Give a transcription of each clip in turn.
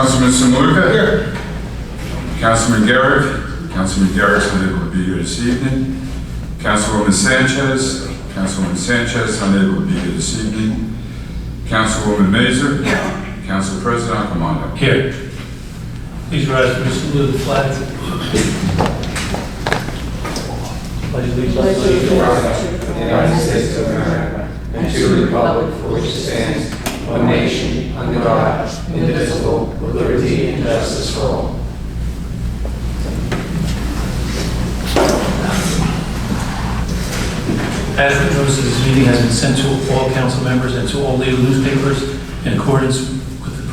Councilman Samaluka? Here. Councilman Garrett? Councilman Garrett's unable to be here this evening. Councilwoman Sanchez? Councilwoman Sanchez unable to be here this evening. Councilwoman Mazer? Council President Accomando. Here. Please rise for the salute of the flag. Pledge allegiance to the United States of America and to the republic for which it stands, one nation, under God, indivisible, with liberty and justice for all. Adequate notice of this meeting has been sent to all council members and to all legal newspapers in accordance with the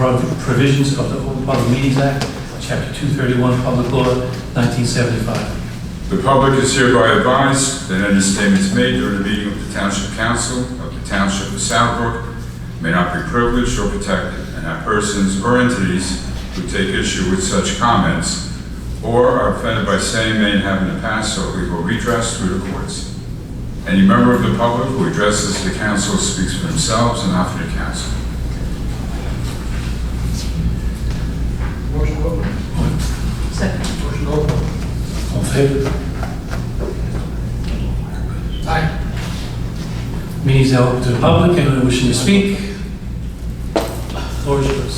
provisions of the Open Public Meetings Act, Chapter 231, Public Law, 1975. The public is hereby advised that any statements made during the meeting of the Township Council of the Township of Southbrook may not be privileged or protected, and that persons or entities who take issue with such comments or are offended by saying may have in the past sought legal redress through the courts. Any member of the public who addresses the council speaks for themselves and not for the council. Motion to open. Second. Motion to open. All in favor? Aye. Meeting is now open to the public. Anyone wishing to speak? Floor is yours.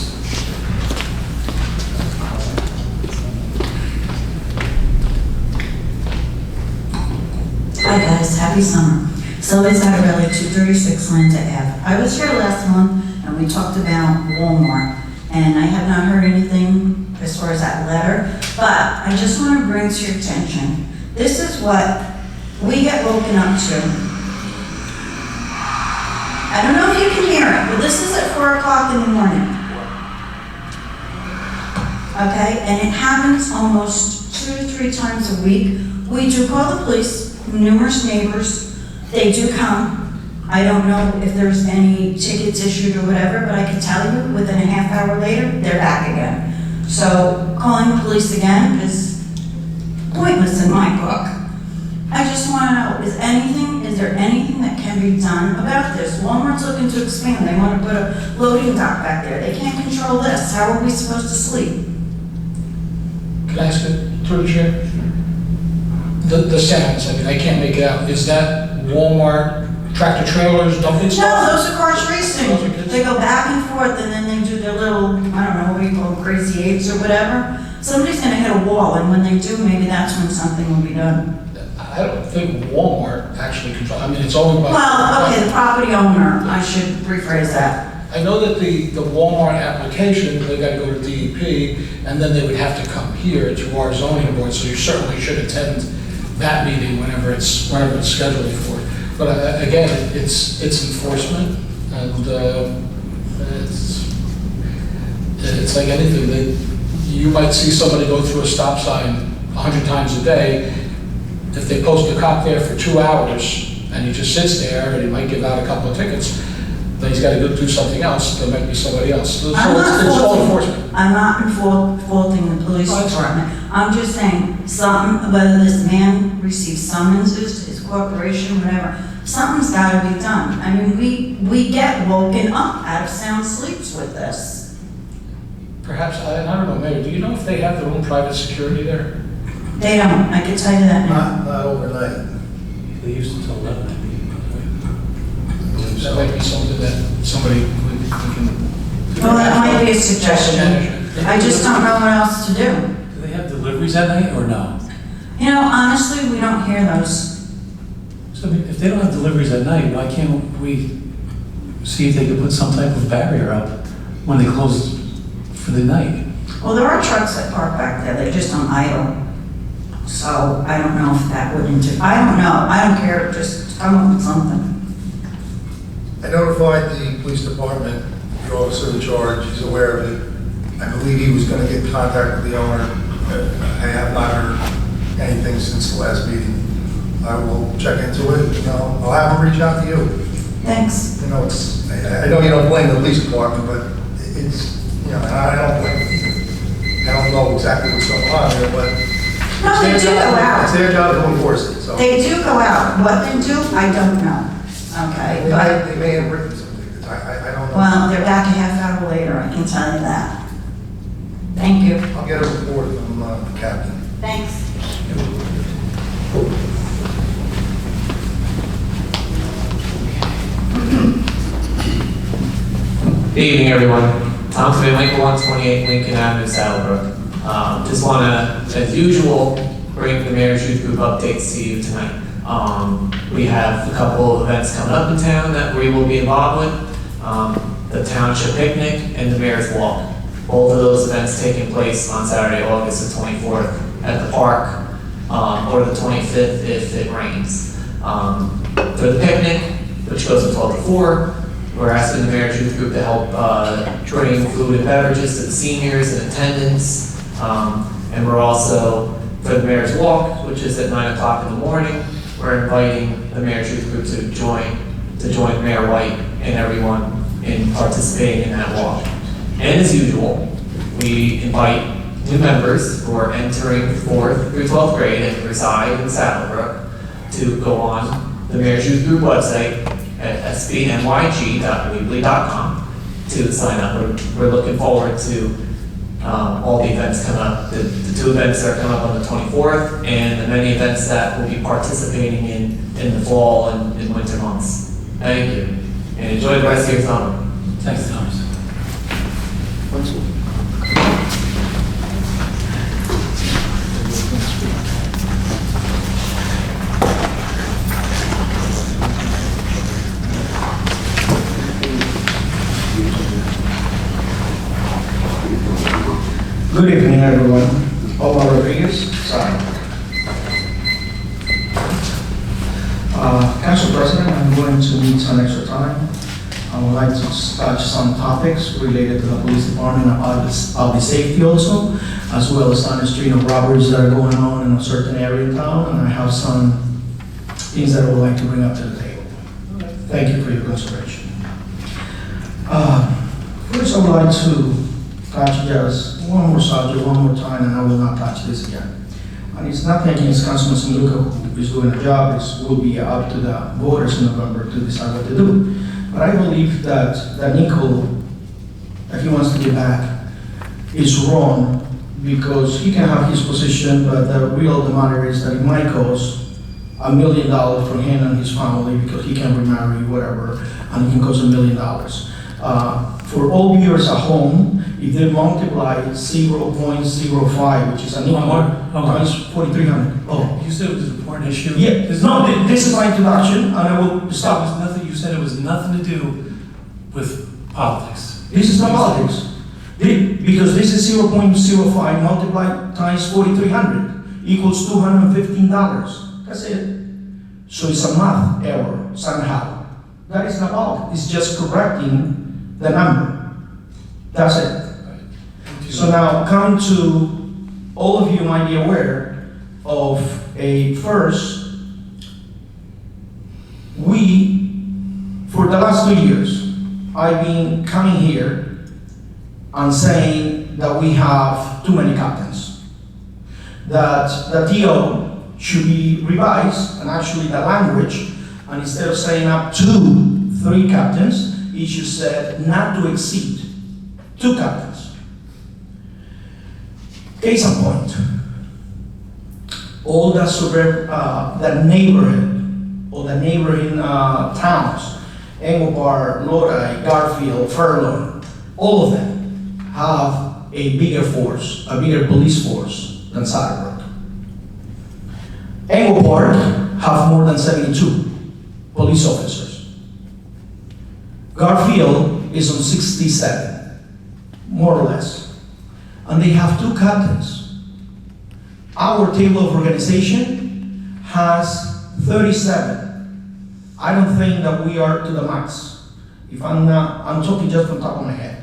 Hi guys, happy summer. Sylvia's Arabelli, 236 Lanta Ave. I was here last month and we talked about Walmart, and I have not heard anything as far as that letter, but I just want to bring to your attention, this is what we get woken up to. I don't know if you can hear it, but this is at 4 o'clock in the morning. Okay, and it happens almost 2 to 3 times a week. We do call the police. Numerous neighbors, they do come. I don't know if there's any tickets issued or whatever, but I can tell you within a half hour later, they're back again. So calling the police again is pointless in my book. I just want to know, is there anything that can be done about this? Walmart's looking to expand. They want to put a loading dock back there. They can't control this. How are we supposed to sleep? Can I ask it through the chair? The sounds, I mean, I can't make it out. Is that Walmart tractor trailers dumping No, stuff? those are cars racing. Those are kids? They go back and forth and then they do their little, I don't know, what do you call them, crazy eights or whatever. Somebody's gonna hit a wall, and when they do, maybe that's when something will be done. I don't think Walmart actually controls, I mean, it's owned by. Well, okay, the property owner, I should rephrase that. I know that the Walmart application, they gotta go to DEP, and then they would have to come here to our zoning board, so you certainly should attend that meeting whenever it's scheduled for. But again, it's enforcement, and it's like anything. You might see somebody go through a stop sign 100 times a day. If they post a cop there for 2 hours, and he just sits there, and he might give out a couple of tickets, then he's got to go do something else. There might be somebody else. So it's all enforcement. I'm not faulting the police department. I'm just saying, whether this man receives summonses to his corporation, whatever, something's got to be done. I mean, we get woken up out of sound sleeps with this. Perhaps, I don't know, Mayor, do you know if they have their own private security there? They don't, I can tell you that now. Not overnight. They used to tell 11, I believe. That might be something that somebody can. Well, that might be a suggestion. I just don't know what else to do. Do they have deliveries at night or no? You know, honestly, we don't hear those. So I mean, if they don't have deliveries at night, why can't we see if they could put some type of barrier up when they close for the night? Well, there are trucks that park back there, they just don't idle. So I don't know if that would I don't know, I don't care, just come up with something. I notified the police department, the officer in charge, he's aware of it. I believe he was going to get in contact with the owner. I have not heard anything since the last meeting. I will check into it, I'll have him reach out to you. Thanks. You know, I know you don't blame the police department, but it's, I don't blame them. I don't know exactly what's going on here, but No, they do go out. it's their job to enforce it, so. They do go out. What they do, I don't know. Okay, but, They may have written something, I don't know. well, they're back a half hour later, I can tell you that. Thank you. I'll get a report from the captain. Thanks. Good evening, everyone. Tom Finley, 128 Lincoln Avenue, Saddlebrook. Just want to, as usual, bring the Mayor's Youth Group updates to you tonight. We have a couple of events coming up in town that we will be involved with. The Township Picnic and the Mayor's Walk. Both of those events taking place on Saturday, August the 24th at the park, or the 25th if it rains. For the picnic, which goes from 12 to 4, we're asking the Mayor's Youth Group to help bring food and beverages to the seniors in attendance. And we're also, for the Mayor's Walk, which is at 9 o'clock in the morning, we're inviting the Mayor's Youth Group to join Mayor White and everyone in participating in that walk. And as usual, we invite new members who are entering 4th through 12th grade and reside in Saddlebrook to go on the Mayor's Youth Group website at sbnyg.weebly.com to sign up. We're looking forward to all the events coming up. The 2 events that are coming up on the 24th and the many events that we'll be participating in the fall and in winter months. Thank you, and enjoy the rest of your summer. Thanks, Thomas. Good evening, everyone. Omar Rodriguez, sorry. Council President, I'm going to need some extra time. I would like to touch some topics related to the police department about the safety also, as well as on the street of robberies that are going on in a certain area of town, and I have some things that I would like to bring up to the table. Thank you for your consideration. First, I would like to touch just one more subject, one more time, and I will not touch this again. And it's nothing against Councilman Sanduka, who is doing a job. It will be up to the voters in November to decide what to do. But I believe that Nico, that he wants to get back, is wrong, because he can have his position, but the matter is that it might cost $1 million for him and his family, because he can remarry, whatever, and it can cost $1 million. For all viewers at home, if they multiply 0.05, which is an equal, times 4,300. Oh, You said it was an important issue? yeah. No, this is my introduction, and I will stop. Nothing, you said it was nothing to do with politics. This is not politics. Because this is 0.05 multiplied times 4,300 equals $215. That's it. So it's a math error somehow. That is not politics. It's just correcting the number. That's it. So now, coming to, all of you might be aware of a first, for the last 2 years, I've been coming here and saying that we have too many captains. That the TO should be revised, and actually the language, and instead of saying up to 3 captains, it should say not to exceed 2 captains. Case in point, all the neighborhood, or the neighboring towns, Engelbart, Lodi, Garfield, Furlong, all of them have a bigger force, a bigger police force than Saddlebrook. Engelbart have more than 72 police officers. Garfield is on 67, more or less. And they have 2 captains. Our table of organization has 37. I don't think that we are to the max. If I'm talking just from the top of my head.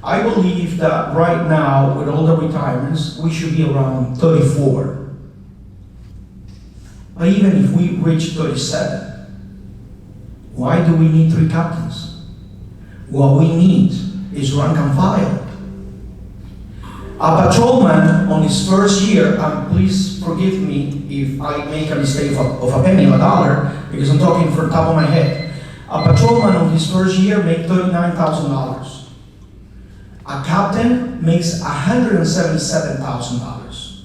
I believe that right now, with all the retirements, we should be around 34. But even if we reach 37, why do we need 3 captains? What we need is rank and file. A patrolman on his first year, and please forgive me if I make a mistake of a penny or a dollar, because I'm talking from the top of my head. A patrolman on his first year made $39,000. A captain makes $177,000.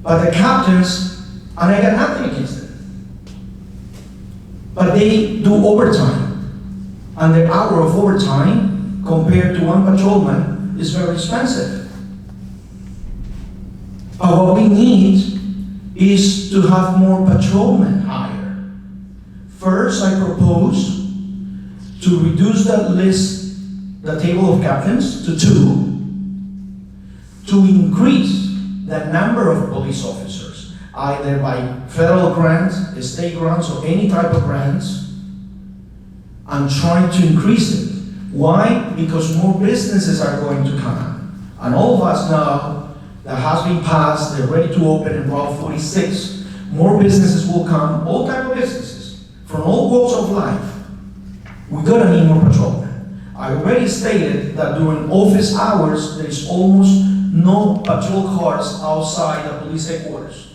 But the captains, and I got nothing against them, but they do overtime. And the hour of overtime compared to one patrolman is very expensive. But what we need is to have more patrolmen hired. First, I propose to reduce the table of captains to 2, to increase the number of police officers, either by federal grants, state grants, or any type of grants, and trying to increase it. Why? Because more businesses are going to come. And all of us know that has been passed, they're ready to open in Route 46. More businesses will come, all type of businesses, from all walks of life. We're gonna need more patrolmen. I already stated that during office hours, there's almost no patrol cars outside the police headquarters.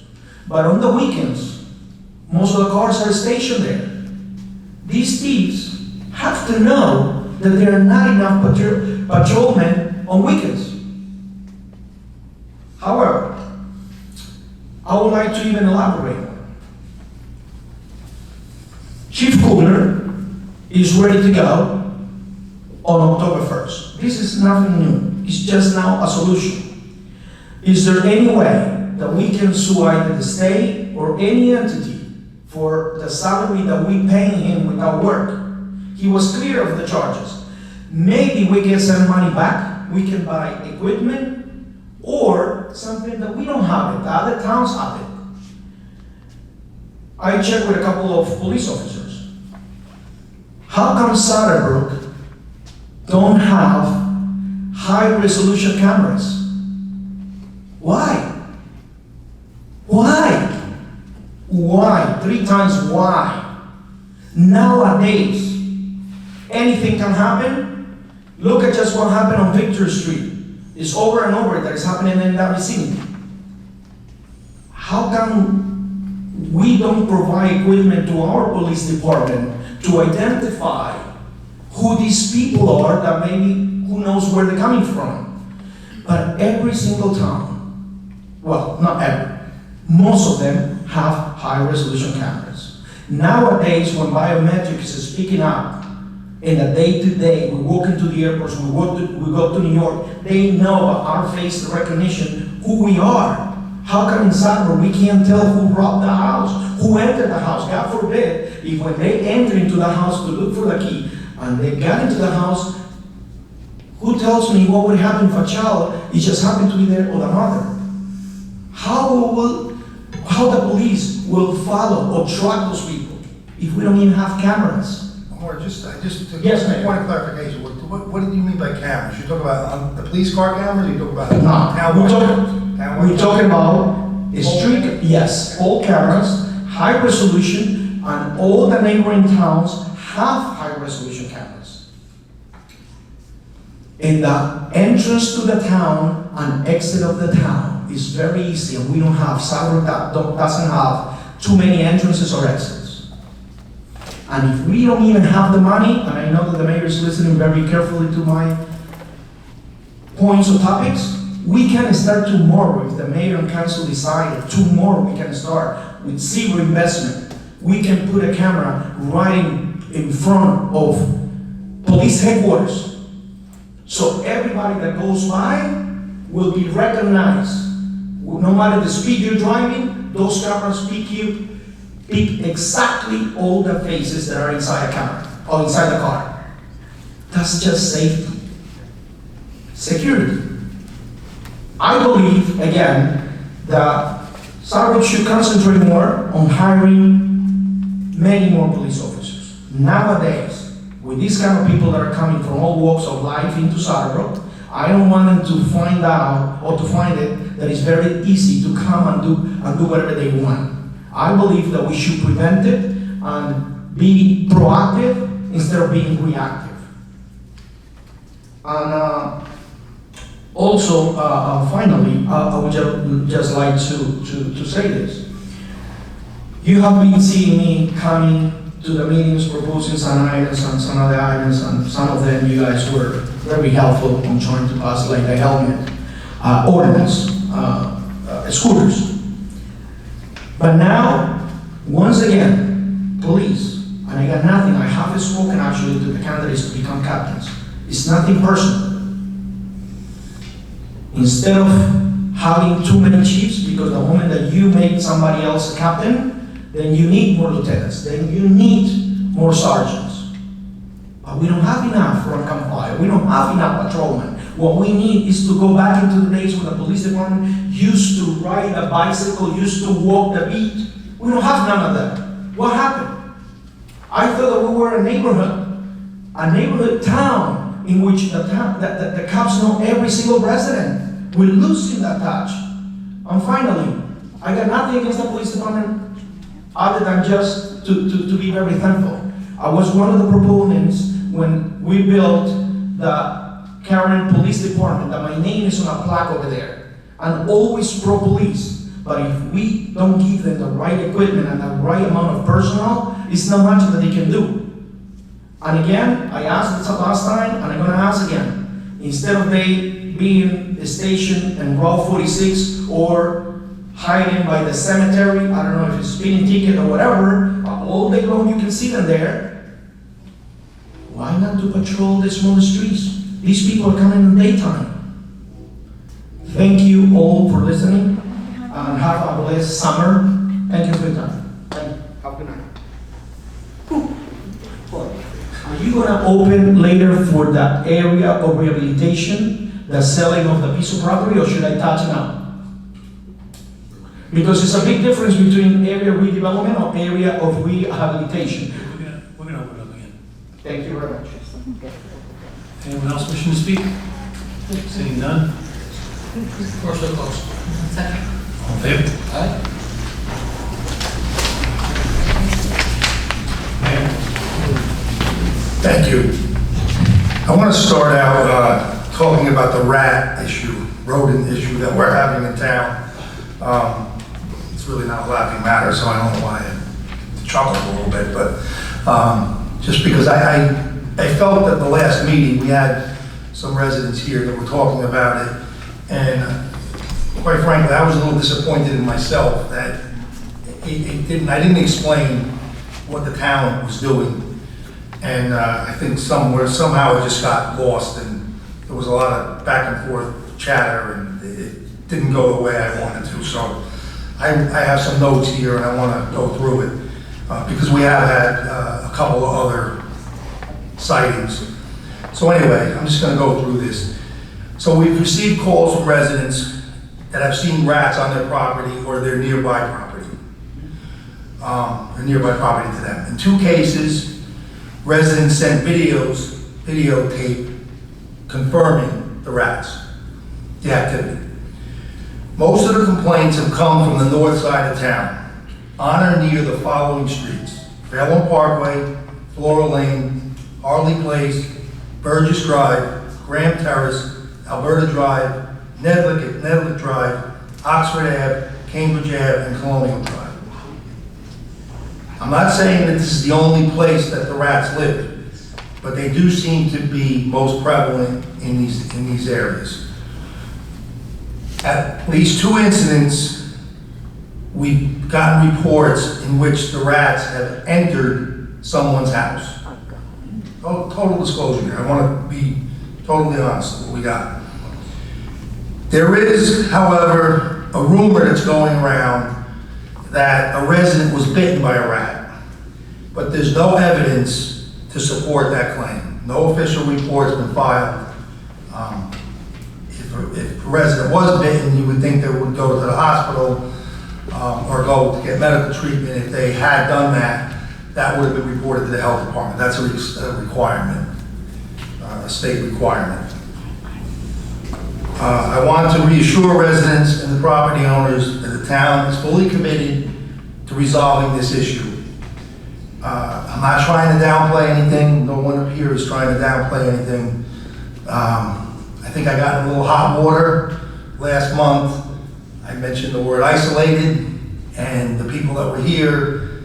But on the weekends, most of the cars are stationed there. These thieves have to know that there are not enough patrolmen on weekends. However, I would like to even elaborate more. Chief Kugler is ready to go on October 1st. This is nothing new. It's just now a solution. Is there any way that we can sue either the state or any entity for the salary that we pay him without work? He was clear of the charges. Maybe we can send money back, we can buy equipment, or something that we don't have it, the other towns have it. I checked with a couple of police officers. How come Brook don't have high-resolution cameras? Why? Why? Why? 3 times why? Nowadays, anything can happen. Look at just what happened on Victor Street. It's over and over that is happening in that vicinity. How come we don't provide equipment to our police department to identify who these people are that maybe, who knows where they're coming from? But every single town, well, not every, most of them have high-resolution cameras. Nowadays, when biometrics is picking up, in the day-to-day, we walk into the airports, we go to New York, they know our face recognition, who we are. How come in Brook we can't tell who robbed the house, who entered the house? God forbid, if when they enter into the house to look for the key, and they got into the house, who tells me what would happen if a child, it just happened to be there or the mother? How the police will follow or track those people if we don't even have cameras? Or just Yes, ma'am. point of clarification, what do you mean by cameras? You talk about the police car cameras, or you talk about No, town we're talking about street, yes, all cameras, high resolution, and all the neighboring towns have high resolution cameras. In the entrance to the town and exit of the town is very easy, and we don't have, Brook doesn't have too many entrances or exits. And if we don't even have the money, and I know that the mayor is listening very carefully to my points or topics, we can start tomorrow. If the mayor and council decide tomorrow, we can start with zero investment. We can put a camera right in front of police headquarters. So everybody that goes by will be recognized. No matter the speed you're driving, those cameras pick exactly all the faces that are inside a camera or inside the car. That's just safety. Security. I believe, again, that Brook should concentrate more on hiring many more police officers. Nowadays, with these kind of people that are coming from all walks of life into Brook, I don't want them to find out or to find it that it's very easy to come and do whatever they want. I believe that we should prevent it and be proactive instead of being reactive. And also, finally, I would just like to say this. You have been seeing me coming to the meetings proposing some items and some other items, and some of them you guys were very helpful in trying to pass, like the helmet ordinance, scooters. But now, once again, police, and I got nothing, I haven't spoken actually to the candidates to become captains. It's nothing personal. Instead of having too many chiefs, because the moment that you make somebody else a captain, then you need more lieutenants, then you need more sergeants. But we don't have enough rank and file, we don't have enough patrolmen. What we need is to go back into the days when the police department used to ride a bicycle, used to walk the beat. We don't have none of that. What happened? I thought that we were a neighborhood town in which the cops know every single resident. We're losing that touch. And finally, I got nothing against the police department other than just to be very thankful. I was one of the proponents when we built the current police department, that my name is on a plaque over there, and always pro-police. But if we don't give them the right equipment and the right amount of personnel, it's not much that they can do. And again, I asked this last time, and I'm gonna ask again. Instead of they being stationed in Route 46 or hiding by the cemetery, I don't know if it's speeding ticket or whatever, but all day long you can see them there. Why not to patrol the small streets? These people are coming in the daytime. Thank you all for listening, and have a blessed summer. Thank you for your time. Thank you. Have a good night. Are you gonna open later for that area of rehabilitation, the selling of the piece of property, or should I touch it now? Because it's a big difference between area redevelopment or area of rehabilitation. We're gonna open it up again. Thank you very much. Anyone else wishing to speak? Seeing none? Motion to close. All in favor? Aye. Mayor? Thank you. I want to start out talking about the rat issue, rodent issue that we're having in town. It's really not a laughing matter, so I don't know why I chuckled a little bit, but just because I felt that the last meeting, we had some residents here that were talking about it, and quite frankly, I was a little disappointed in myself that I didn't explain what the town was doing. And I think somehow it just got lost, and there was a lot of back and forth chatter, and it didn't go the way I wanted to. So I have some notes here, and I want to go through it, because we have had a couple of other sightings. So anyway, I'm just going to go through this. So we've received calls from residents that have seen rats on their property or their nearby property, to them. In 2 cases, residents sent videotape confirming the rats, the activity. Most of the complaints have come from the north side of town, on or near the following streets: Fairlawn Parkway, Floral Lane, Harley Place, Burgess Drive, Graham Terrace, Alberta Drive, Nedlick Drive, Oxford Ave, Cambridge Ave, and Colonial Drive. I'm not saying that this is the only place that the rats live, but they do seem to be most prevalent in these areas. At least 2 incidents, we've gotten reports in which the rats have entered someone's house. Total disclosure here. I want to be totally honest with what we got. There is, however, a rumor that's going around that a resident was bitten by a rat, but there's no evidence to support that claim. No official report's been filed. If a resident was bitten, you would think they would go to the hospital or go to get medical treatment. If they had done that, that would have been reported to the health department. That's a requirement, a state requirement. I want to reassure residents and the property owners that the town is fully committed to resolving this issue. I'm not trying to downplay anything. No one up here is trying to downplay anything. I think I got in a little hot water last month. I mentioned the word isolated, and the people that were here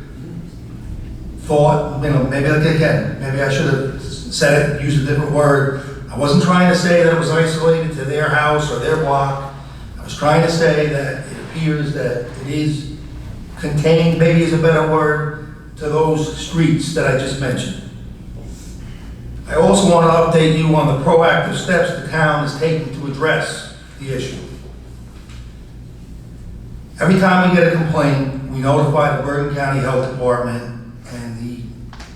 thought, maybe again, maybe I should have said it, used a different word. I wasn't trying to say that it was isolated to their house or their block. I was trying to say that it appears that it is contained, maybe is a better word, to those streets that I just mentioned. I also want to update you on the proactive steps the town is taking to address the issue. Every time we get a complaint, we notify the Bergen County Health Department, and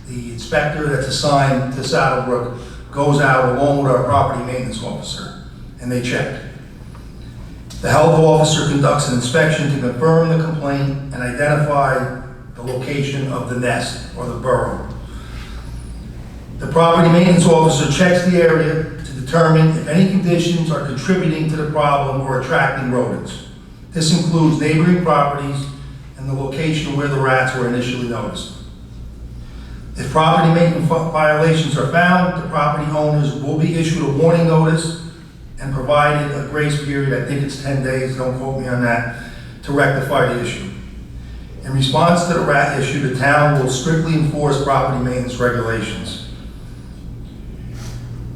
the inspector that's assigned to Saddlebrook goes out along with our property maintenance officer, and they check. The health officer conducts an inspection to confirm the complaint and identify the location of the nest or the burrow. The property maintenance officer checks the area to determine if any conditions are contributing to the problem or attracting rodents. This includes neighboring properties and the location where the rats were initially noticed. If property maintenance violations are found, the property owners will be issued a warning notice and provided a grace period, I think it's 10 days, don't quote me on that, to rectify the issue. In response to the rat issue, the town will strictly enforce property maintenance regulations.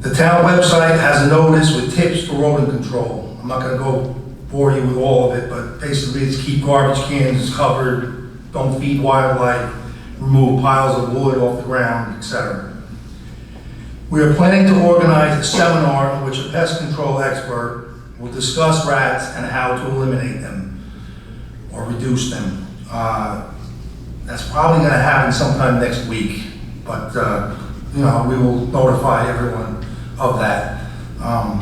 The town website has a notice with tips for rodent control. I'm not going to go bore you with all of it, but basically it's keep garbage cans covered, don't feed wildlife, remove piles of wood off the ground, etc. We are planning to organize a seminar in which a pest control expert will discuss rats and how to eliminate them or reduce them. That's probably going to happen sometime next week, but we will notify everyone of that. I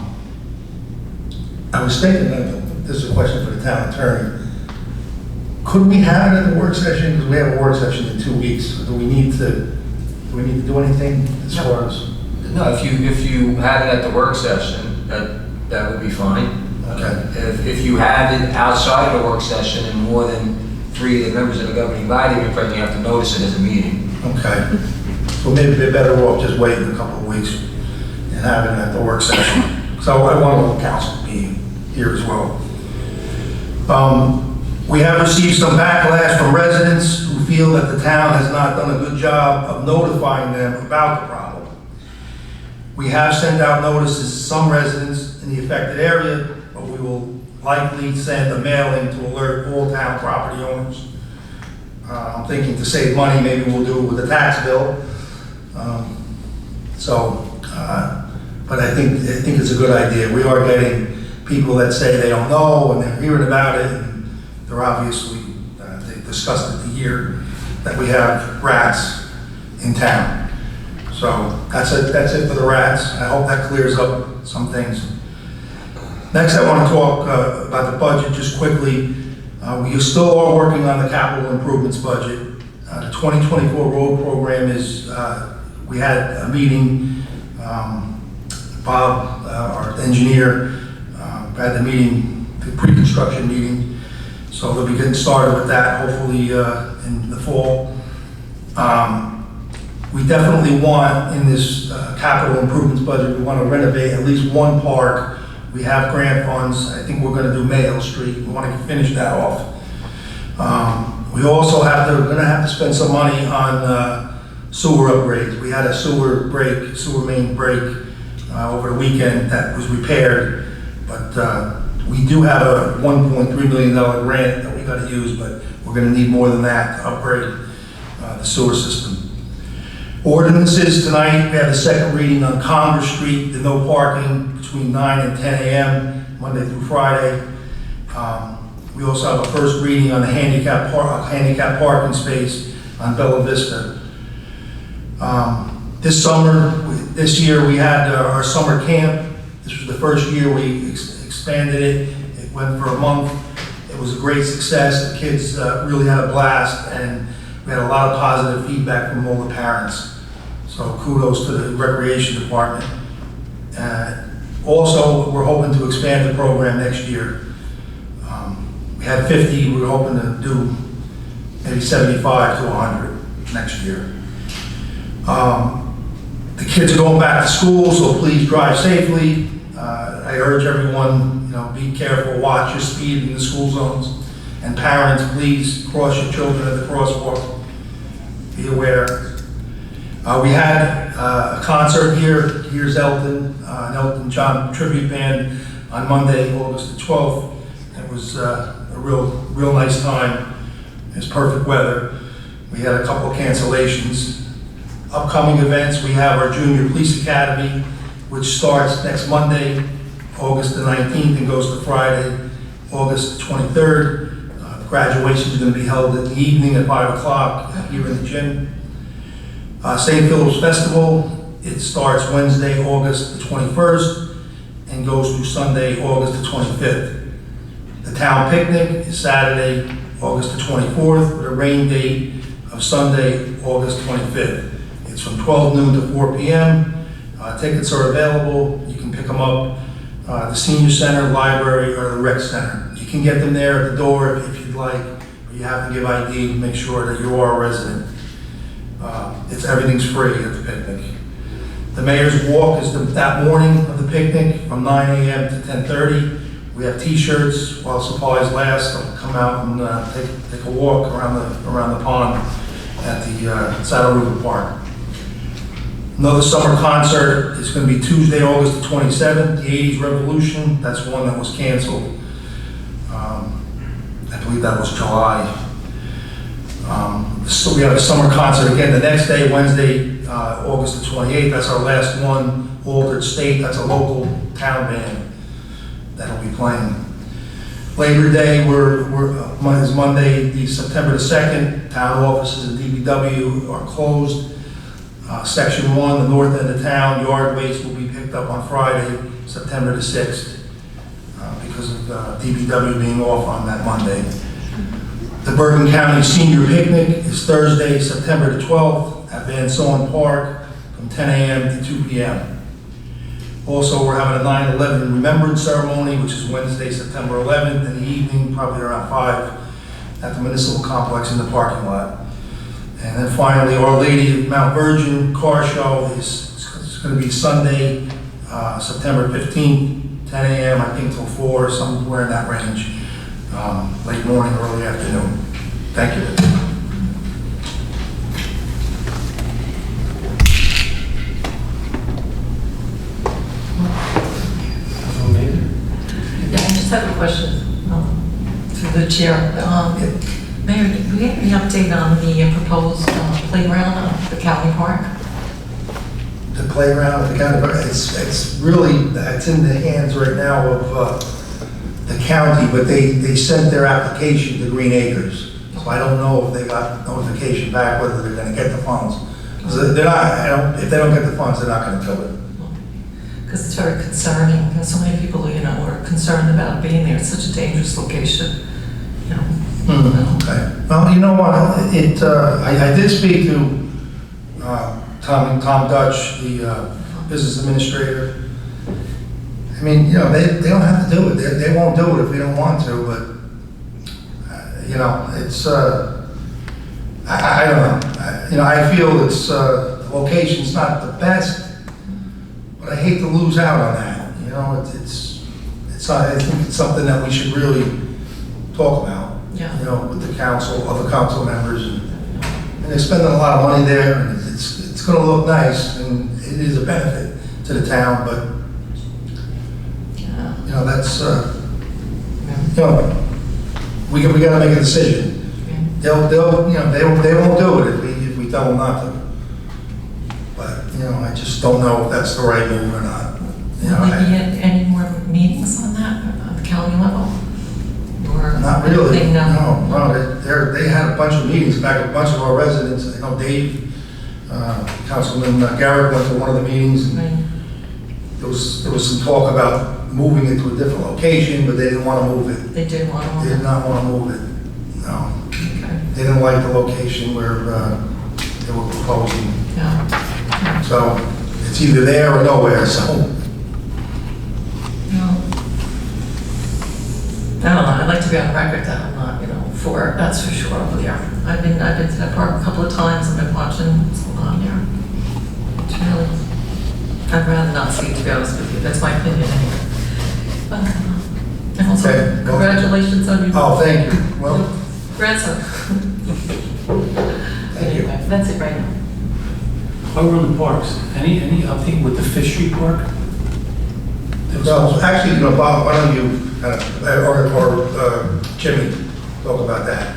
was thinking that this is a question for the town attorney. Could we have it at the work session? Because we have a work session in 2 weeks. Do we need to do anything as far as? No, if you had it at the work session, that would be fine. Okay. If you have it outside of the work session and more than 3 of the members of the governing body are present, you have to notice it as a meeting. Okay. So maybe they're better off just waiting a couple of weeks and having it at the work session. So I want the council to be here as well. We have received some backlash from residents who feel that the town has not done a good job of notifying them about the problem. We have sent out notices to some residents in the affected area, but we will likely send a mailing to alert all town property owners. I'm thinking to save money, maybe we'll do it with a tax bill. But I think it's a good idea. We are getting people that say they don't know and they're hearing about it, and they're obviously, they discussed it the year that we have rats in town. So that's it for the rats. I hope that clears up some things. Next, I want to talk about the budget just quickly. We still are working on the capital improvements budget. The 2024 road program is, we had a meeting, Bob, our engineer, had the meeting, the pre-construction meeting. So they'll be getting started with that hopefully in the fall. We definitely want in this capital improvements budget, we want to renovate at least one park. We have grant funds. I think we're going to do Mayo Street. We want to finish that off. We also going to have to spend some money on sewer upgrades. We had a sewer main break over the weekend that was repaired, but we do have a $1.3 million grant that we got to use, but we're going to need more than that to upgrade the sewer system. Ordinances tonight, we have the second reading on Congress Street, the no parking between 9 and 10 a.m., Monday through Friday. We also have a first reading on the handicap parking space on Bella Vista. This year we had our summer camp. This was the first year we expanded it. It went for a month. It was a great success. The kids really had a blast, and we had a lot of positive feedback from all the parents. So kudos to the recreation department. Also, we're hoping to expand the program next year. We had 50, we're hoping to do maybe 75 to 100 next year. The kids are going back to school, so please drive safely. I urge everyone, be careful, watch your speed in the school zones. And parents, please cross your children at the crosswalk. be aware. We had a concert here. Here's Elton, an Elton John tribute band on Monday, August the 12th. It was a real nice time. It was perfect weather. We had a couple of cancellations. Upcoming events, we have our Junior Police Academy, which starts next Monday, August the 19th, and goes to Friday, August the 23rd. The graduation is going to be held in the evening at 5 o'clock here in the gym. St. Philip's Festival, it starts Wednesday, August the 21st, and goes through Sunday, August the 25th. The town picnic is Saturday, August the 24th, with a rain date of Sunday, August 25th. It's from 12 noon to 4 p.m. Tickets are available. You can pick them up at the Senior Center, Library, or the Rec Center. You can get them there at the door if you'd like, but you have to give ID to make sure that you are a resident. Everything's free at the picnic. The Mayor's Walk is that morning of the picnic from 9 a.m. to 10:30. We have T-shirts while supplies last. They'll come out and take a walk around the pond at the Saddle River Park. Another summer concert is going to be Tuesday, August the 27th, the 80s Revolution. That's one that was canceled. I believe that was July. So we have a summer concert again the next day, Wednesday, August the 28th. That's our last one. Altered State, that's a local town band that'll be playing. Labor Day is Monday, September the 2nd. Town offices and DPW are closed. Section 1, the north end of town, yard waste will be picked up on Friday, September the 6th, because of DPW being off on that Monday. The Bergen County Senior Picnic is Thursday, September the 12th at Van Soen Park from 10 a.m. to 2 p.m. Also, we're having a 9/11 Remembrance Ceremony, which is Wednesday, September 11th in the evening, probably around 5 at the Municipal Complex in the parking lot. And then finally, Our Lady of Mount Virgin Car Show is going to be Sunday, September 15th, 10 a.m., I think till 4, somewhere in that range. Late morning, early afternoon. Thank you. Yeah, I just have a question through the chair. Mayor, do we have any update on the proposed playground at the county park? The playground at the county park, it's really, it's in the hands right now of the county, but they sent their application to Green Acres. So I don't know if they got notification back whether they're going to get the funds. Because they're not, if they don't get the funds, they're not going to do it. Because it's very concerning. Because so many people, are concerned about being there. It's such a dangerous location. Okay. Well, you know what? I did speak to Tom Dutch, the business administrator. I mean, they don't have to do it. They won't do it if they don't want to. But it's I don't know. I feel it's the location's not the best, but I hate to lose out on that. I think it's something that we should really talk about. Yeah. With the council, other council members, and they're spending a lot of money there, and it's going to look nice, and it is a benefit to the town, but that's we got to make a decision. They won't do it if we tell them not to. But I just don't know if that's the right move or not. Will there be any more meetings on that at the county level? Or not really. No. They had a bunch of meetings. In fact, a bunch of our residents, Dave, Councilman Garrett went to one of the meetings. And right. There was some talk about moving it to a different location, but they didn't want to move it. They did want to. They did not want to move it. No. Okay. They didn't like the location where they were proposing. Yeah. So it's either there or nowhere. So. I don't know, I'd like to be on record that I'm not, for it, that's for sure over there. I've been to that park a couple of times, I've been watching what's going on there. It's really, I'd rather not see it, to be honest with you, that's my opinion anyway. But, and also, Okay. congratulations on your. Oh, thank you. Well, grandson. thank you. That's it right now. While we're on the parks, any update with the Fish Street Park? No, actually, Bob, why don't you, or Jimmy, talk about that?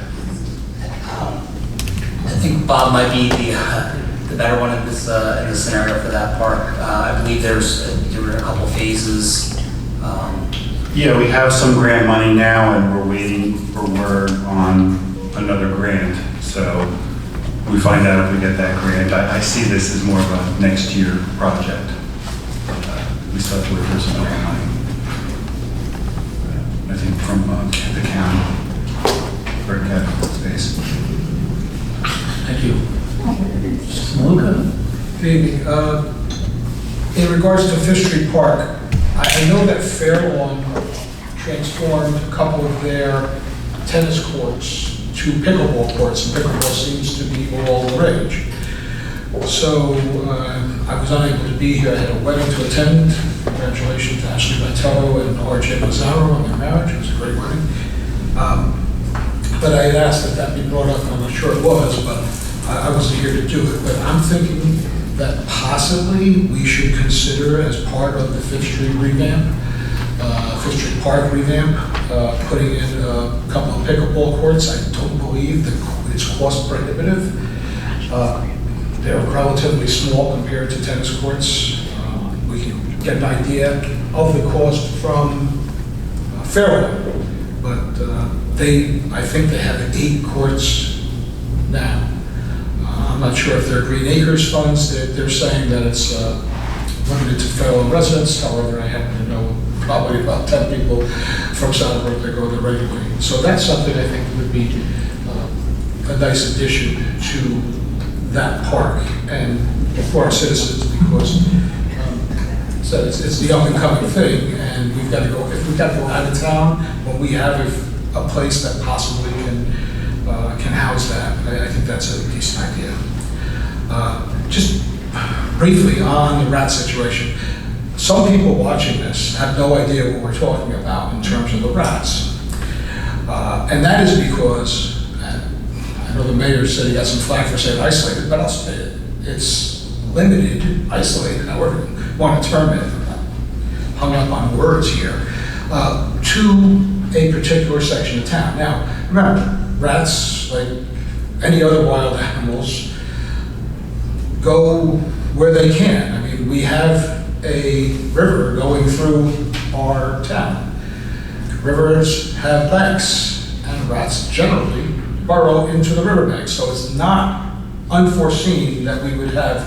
I think Bob might be the better one in this scenario for that park. I believe there were a couple phases. Yeah, we have some grant money now, and we're waiting for word on another grant. So we find out if we get that grant. I see this as more of a next year project. We still have to wait for some grant money. I think from the county for capital space. Thank you. Mr. Maluka? Good evening. In regards to Fish Street Park, I know that Fairlawn transformed a couple of their tennis courts to pickleball courts, and pickleball seems to be all the rage. So I was unable to be here. I had a wedding to attend. Congratulations to Ashley Vitello and R.J. Mazzaro on their marriage. It was a great wedding. But I had asked that be brought up, and I'm not sure it was, but I wasn't here to do it. But I'm thinking that possibly we should consider, as part of the Fifth Street revamp, Fifth Street Park revamp, putting in a couple of pickleball courts. I don't believe that it's cost prohibitive. They're relatively small compared to tennis courts. We can get an idea of the cost from Fairlawn, but I think they have 8 courts now. I'm not sure if they're Green Acres funds. They're saying that it's limited to Fairlawn residents. However, I happen to know probably about 10 people from Saddlebrook that go there regularly. So that's something I think would be a nice addition to that park and for our citizens, because so it's the up and coming thing, and we've got to go. If we've got to go out of town when we have a place that possibly can house that, I think that's a decent idea. Just briefly on the rat situation, some people watching this have no idea what we're talking about in terms of the rats, and that is because. I know the mayor said he got some flack for saying isolated, but I'll say it. It's limited, isolated, however you want to term it. I'm hung up on words here, to a particular section of town. Now, remember, rats, like any other wild animals, go where they can. I mean, we have a river going through our town. Rivers have banks, and rats generally burrow into the riverbank, so it's not unforeseen that we would have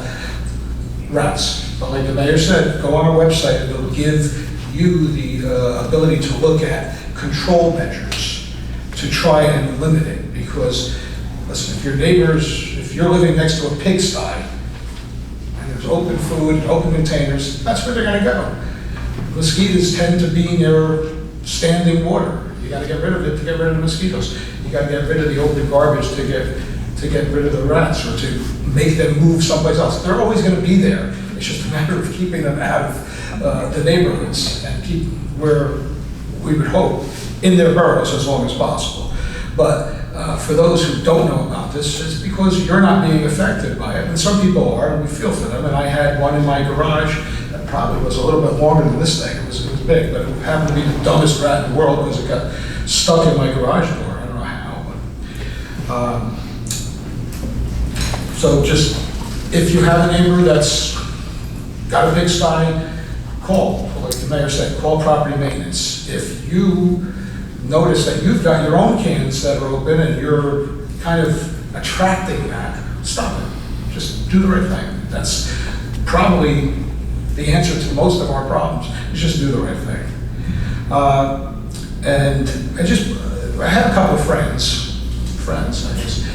rats. But like the mayor said, go on our website, and it'll give you the ability to look at control measures to try and limit it. Because, listen, if you're living next to a pigsty, and there's open food, open containers, that's where they're gonna go. Mosquitoes tend to be near standing water. You gotta get rid of it to get rid of the mosquitoes. You gotta get rid of the open garbage to get rid of the rats, or to make them move someplace else. They're always gonna be there. It's just a matter of keeping them out of the neighborhoods and keep where we would hope in their burrows as long as possible. But for those who don't know about this, it's because you're not being affected by it. And some people are, and we feel for them. And I had one in my garage that probably was a little bit longer than this thing. It was big, but it happened to be the dumbest rat in the world because it got stuck in my garage door. I don't know how, but. So just, if you have a neighbor that's got a big sty, call, like the mayor said, call property maintenance. If you notice that you've got your own cans that are open and you're kind of attracting that, stop it. Just do the right thing. That's probably the answer to most of our problems, is just do the right thing. And I have a couple of friends, I guess,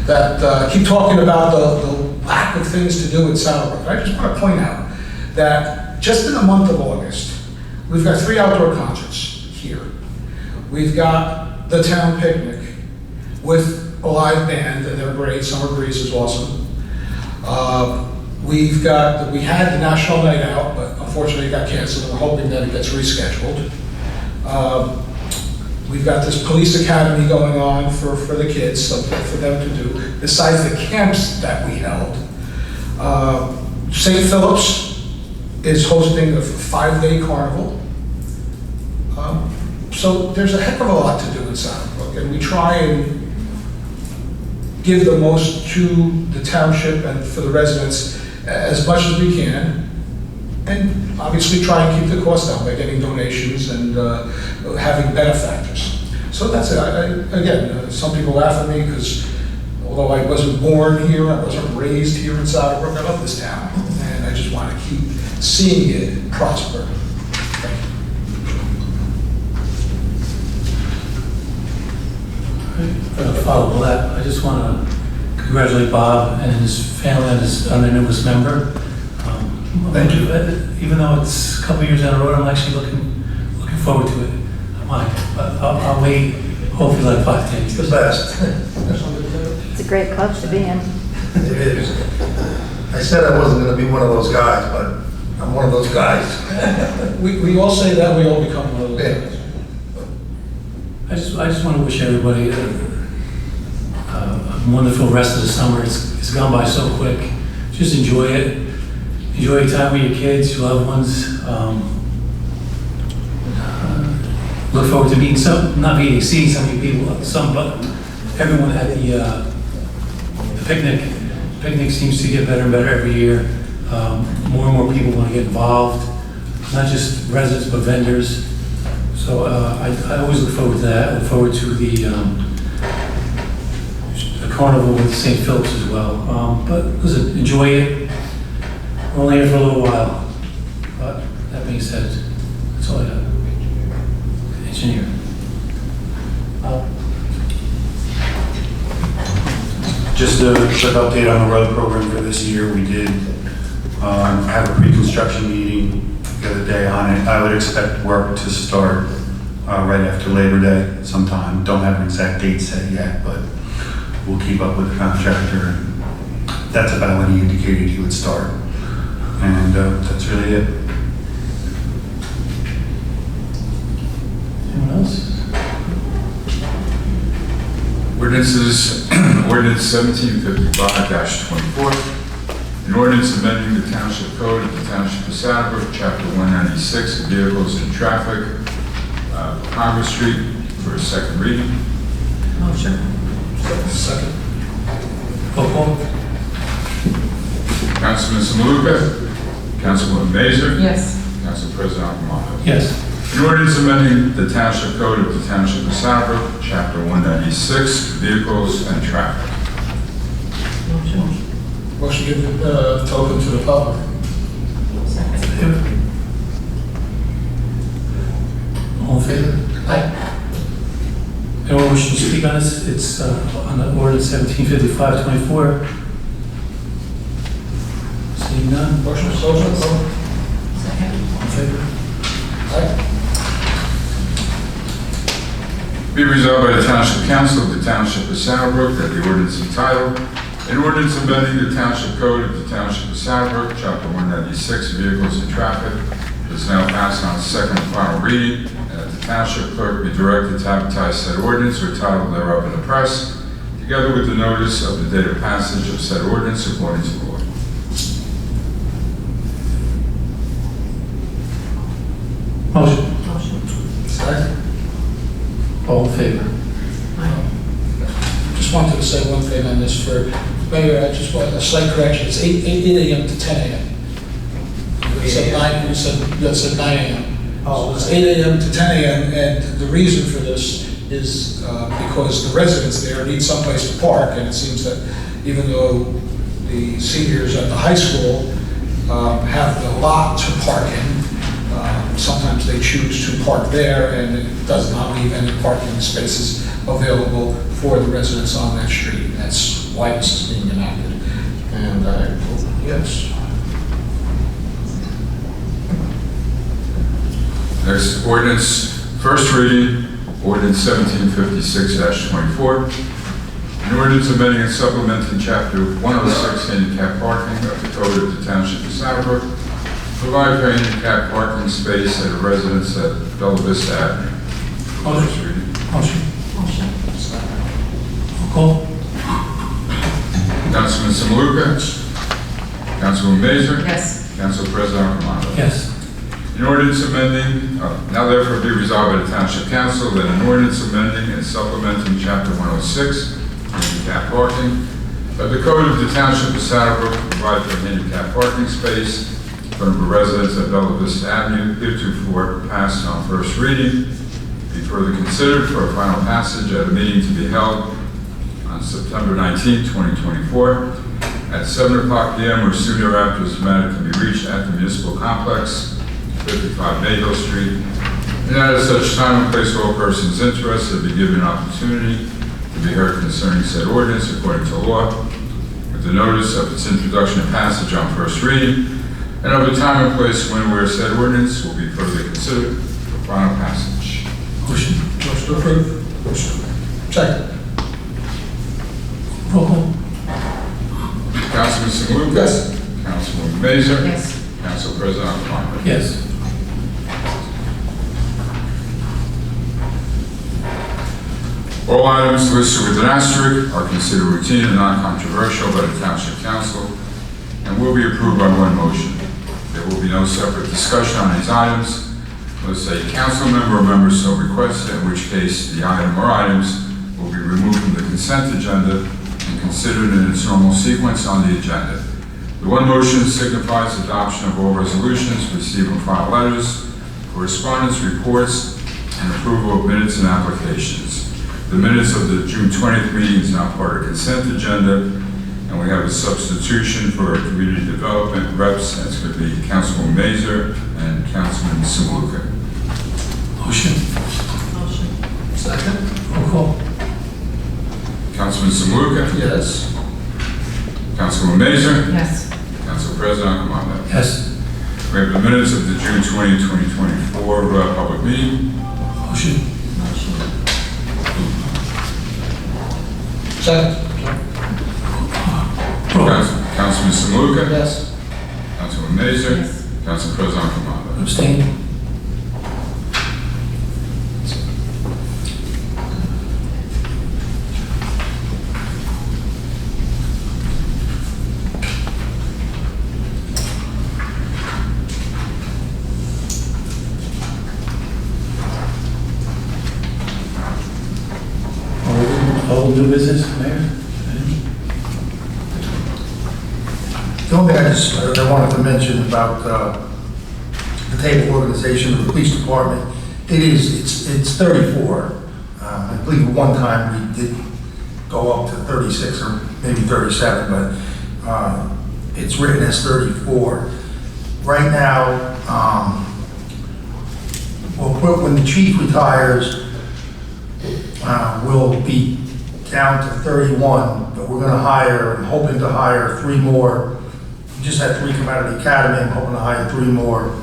that keep talking about the lack of things to do in Saddlebrook. I just want to point out that just in the month of August, we've got 3 outdoor concerts here. Had the town picnic with a live band, and they're great. Summer Breeze is awesome. We had the National Night Out, but unfortunately it got canceled, and we're hoping that it gets rescheduled. We've got this police academy going on for the kids, something for them to do, besides the camps that we held. St. Philip's is hosting a 5-day carnival. So there's a heck of a lot to do in Saddlebrook, and we try and give the most to the township and for the residents as much as we can. And obviously try and keep the cost down by getting donations and having benefactors. So that's it. Again, some people laugh at me because although I wasn't born here, I wasn't raised here in Saddlebrook, I love this town. And I just want to keep seeing it prosper. Thank you. Follow that, I just want to congratulate Bob and his family on their newest member. Thank you. Even though it's a couple years down the road, I'm actually looking forward to it. I'll wait, hopefully like 5 days. It's the best. It's a great club to be in. It is. I said I wasn't gonna be one of those guys, but I'm one of those guys. We all say that, we all become one of those Yeah. guys. I just want to wish everybody a wonderful rest of the summer. It's gone by so quick. Just enjoy it. Enjoy your time with your kids, your loved ones. Look forward to meeting seeing some of you people, but everyone at the picnic. Picnic seems to get better and better every year. More and more people want to get involved, not just residents, but vendors. So I always look forward to that. I look forward to the carnival with St. Philip's as well. But listen, enjoy it. We're only here for a little while. But that being said, that's all I got. Engineer. Just a quick update on the road program for this year. We did have a pre-construction meeting the other day on it. I would expect work to start right after Labor Day sometime. Don't have an exact date set yet, but we'll keep up with the contractor. And that's about when he indicated he would start. And that's really it. Anyone else? Ordinance 1755-24, an ordinance amending the Township Code of the Township of Saddlebrook, Chapter 196, Vehicles and Traffic, Congress Street, for a second reading. Motion. Second. Roll call. Councilman Maluka, Councilwoman Mazur, Yes. Council President Amato. Yes. An ordinance amending the Township Code of the Township of Saddlebrook, Chapter 196, Vehicles and Traffic. Motion. Motion to give token to the public. Second. All in favor? Aye. Anyone wishing to speak on this? It's on the ordinance 1755-24. Seeing none, Motion to close the public. Second. all in favor? Aye. Be resolved by the Township Council of the Township of Saddlebrook that the ordinance entitled, an ordinance amending the Township Code of the Township of Saddlebrook, Chapter 196, Vehicles and Traffic, is now passed on second and final reading, and that the Township Clerk be directed to advertise said ordinance or title thereof in the press, together with the notice of the date of passage of said ordinance according to law. Motion. Motion. Second. All in favor? Aye. Just wanted to say one thing on this for Mayor, I just want a slight correction. It's 8 a.m. to 10 a.m. You said 9 a.m. So it's 8 a.m. to 10 a.m. and the reason for this is because the residents there need someplace to park, and it seems that even though the seniors at the high school have the lot to park in, sometimes they choose to park there, and it does not leave any parking spaces available for the residents on that street. That's why this is being enacted. And I vote yes. Next ordinance, first reading, ordinance 1756-24. An ordinance amending and supplementing Chapter 106 handicap parking of the Code of the Township of Saddlebrook, provide for handicap parking space at a residence at Bella Vista Avenue. First reading. Motion. Motion. Roll call. Councilman Samaluka? Councilwoman Mazur? Yes. Council President Armando? Yes. An ordinance amending, now therefore be resolved by the Township Council that an ordinance amending and supplementing Chapter 106, handicap parking, of the Code of the Township of Saddlebrook to provide for a handicap parking space for the residents at Bella Vista Avenue, heretofore passed on first reading, be further considered for a final passage at a meeting to be held on September 19, 2024, at 7 o'clock p.m. or soon thereafter as the matter can be reached at the municipal complex, 55 Mayhill Street, and at such time and place all persons interested be given an opportunity to be heard concerning said ordinance according to law, with the notice of its introduction and passage on first reading, and of the time and place when where said ordinance will be further considered for final passage. Motion. Motion to approve. Motion. Second. Roll call. Councilman Samaluka? Yes. Councilwoman Mazur? Yes. Council President Armando? Yes. All items listed with an asterisk are considered routine and non-controversial by the Township Council and will be approved by one motion. There will be no separate discussion on these items unless a council member or member so requests, in which case the item or items will be removed from the consent agenda and considered in its normal sequence on the agenda. The one motion signifies adoption of all resolutions, received and filed letters, correspondence, reports, and approval of minutes and applications. The minutes of the June 20th meeting is now part of the consent agenda, and we have a substitution for community development reps. That's going to be Councilwoman Mazur and Councilman Samaluka. Motion. Motion. Second. Roll call. Councilman Samaluka? Yes. Councilwoman Mazur? Yes. Council President Armando? Yes. We have the minutes of the June 20, 2024 public meeting. Motion. Motion. Second. Roll call. Councilman Samaluka? Yes. Councilwoman Mazur? Yes. Council President Armando? Abstain. All new business, Mayor? The only thing I wanted to mention about the table organization of the police department, it's 34. I believe at one time we did go up to 36 or maybe 37, but it's written as 34. Right now, when the chief retires, we'll be down to 31, but we're going to hire, I'm hoping to hire 3 more. We just had 3 come out of the academy. I'm hoping to hire 3 more